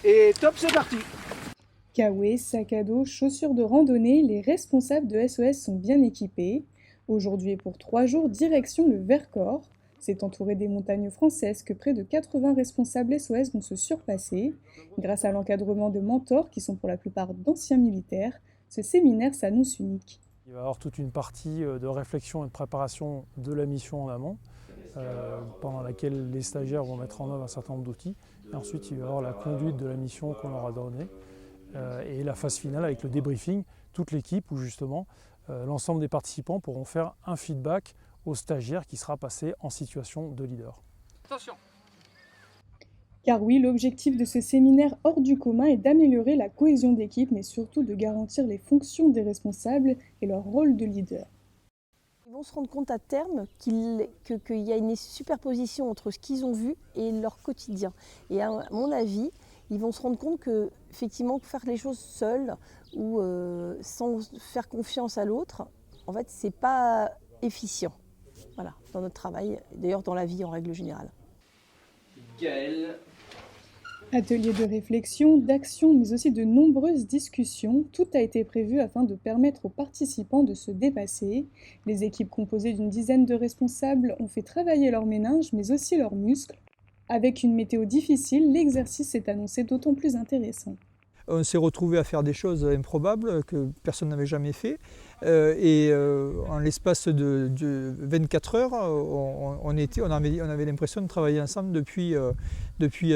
Et top, c'est parti. Kawaii, sac à dos, chaussures de randonnée, les responsables de SOS sont bien équipés. Aujourd'hui et pour 3 jours, direction le Vercors. C'est entouré des montagnes françaises que près de 80 responsables SOS vont se surpasser. Grâce à l'encadrement de mentors qui sont pour la plupart d'anciens militaires, ce séminaire s'annonce unique. Il va y avoir toute une partie de réflexion et de préparation de la mission en amont, pendant laquelle les stagiaires vont mettre en œuvre un certain nombre d'outils. Et ensuite, il va y avoir la conduite de la mission qu'on leur a donnée. Et la phase finale avec le débriefing, toute l'équipe où justement l'ensemble des participants pourront faire un feedback au stagiaire qui sera passé en situation de leader. Attention. Car oui, l'objectif de ce séminaire hors du commun est d'améliorer la cohésion d'équipe, mais surtout de garantir les fonctions des responsables et leur rôle de leader. Ils vont se rendre compte à terme qu'il y a une superposition entre ce qu'ils ont vu et leur quotidien. Et à mon avis, ils vont se rendre compte que effectivement, faire les choses seuls ou sans faire confiance à l'autre, en fait, c'est pas efficient. Voilà, dans notre travail, d'ailleurs dans la vie en règle générale. Gaël. Ateliers de réflexion, d'action, mais aussi de nombreuses discussions, tout a été prévu afin de permettre aux participants de se dépasser. Les équipes composées d'une dizaine de responsables ont fait travailler leurs méninges, mais aussi leurs muscles. Avec une météo difficile, l'exercice s'est annoncé d'autant plus intéressant. On s'est retrouvé à faire des choses improbables que personne n'avait jamais fait. En l'espace de 24 heures, on avait l'impression de travailler ensemble depuis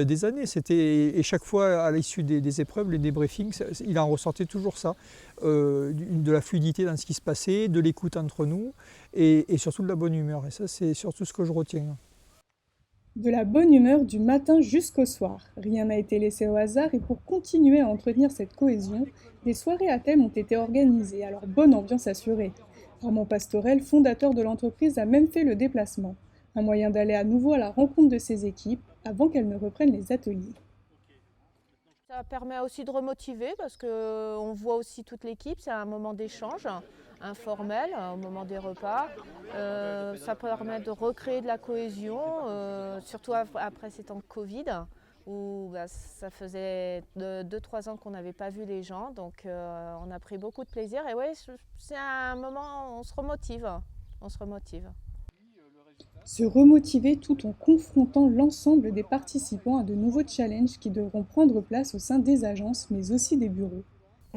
des années. Et chaque fois, à l'issue des épreuves, les débriefings, il en ressortait toujours ça. De la fluidité dans ce qui se passait, de l'écoute entre nous et surtout de la bonne humeur. Et ça, c'est surtout ce que je retiens. De la bonne humeur du matin jusqu'au soir. Rien n'a été laissé au hasard et pour continuer à entretenir cette cohésion, des soirées à thème ont été organisées, alors bonne ambiance assurée. Armand Pastorel, fondateur de l'entreprise, a même fait le déplacement. Un moyen d'aller à nouveau à la rencontre de ses équipes avant qu'elles ne reprennent les ateliers. Ça permet aussi de remotiver parce qu'on voit aussi toute l'équipe, c'est un moment d'échange informel au moment des repas. Ça permet de recréer de la cohésion, surtout après ces temps de Covid où ça faisait 2-3 ans qu'on n'avait pas vu les gens, donc on a pris beaucoup de plaisir et oui, c'est un moment où on se remotive. Se remotiver tout en confrontant l'ensemble des participants à de nouveaux challenges qui devront prendre place au sein des agences mais aussi des bureaux.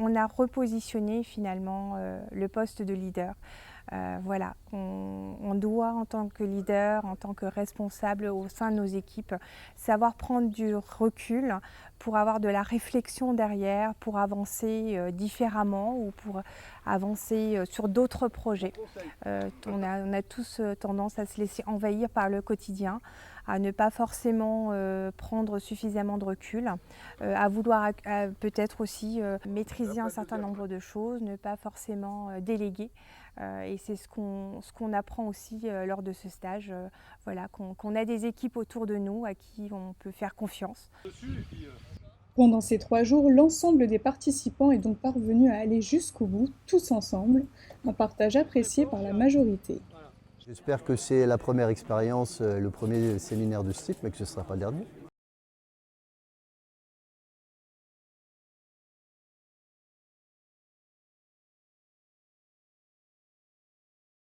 On a repositionné finalement le poste de leader. Voilà, on doit en tant que leader, en tant que responsable au sein de nos équipes, savoir prendre du recul pour avoir de la réflexion derrière, pour avancer différemment ou pour avancer sur d'autres projets. On a tous tendance à se laisser envahir par le quotidien, à ne pas forcément prendre suffisamment de recul, à vouloir peut-être aussi maîtriser un certain nombre de choses, ne pas forcément déléguer. Et c'est ce qu'on apprend aussi lors de ce stage, voilà, qu'on a des équipes autour de nous à qui on peut faire confiance. Pendant ces 3 jours, l'ensemble des participants est donc parvenu à aller jusqu'au bout, tous ensemble, un partage apprécié par la majorité. J'espère que c'est la première expérience, le premier séminaire de ce type, mais que ce ne sera pas le dernier.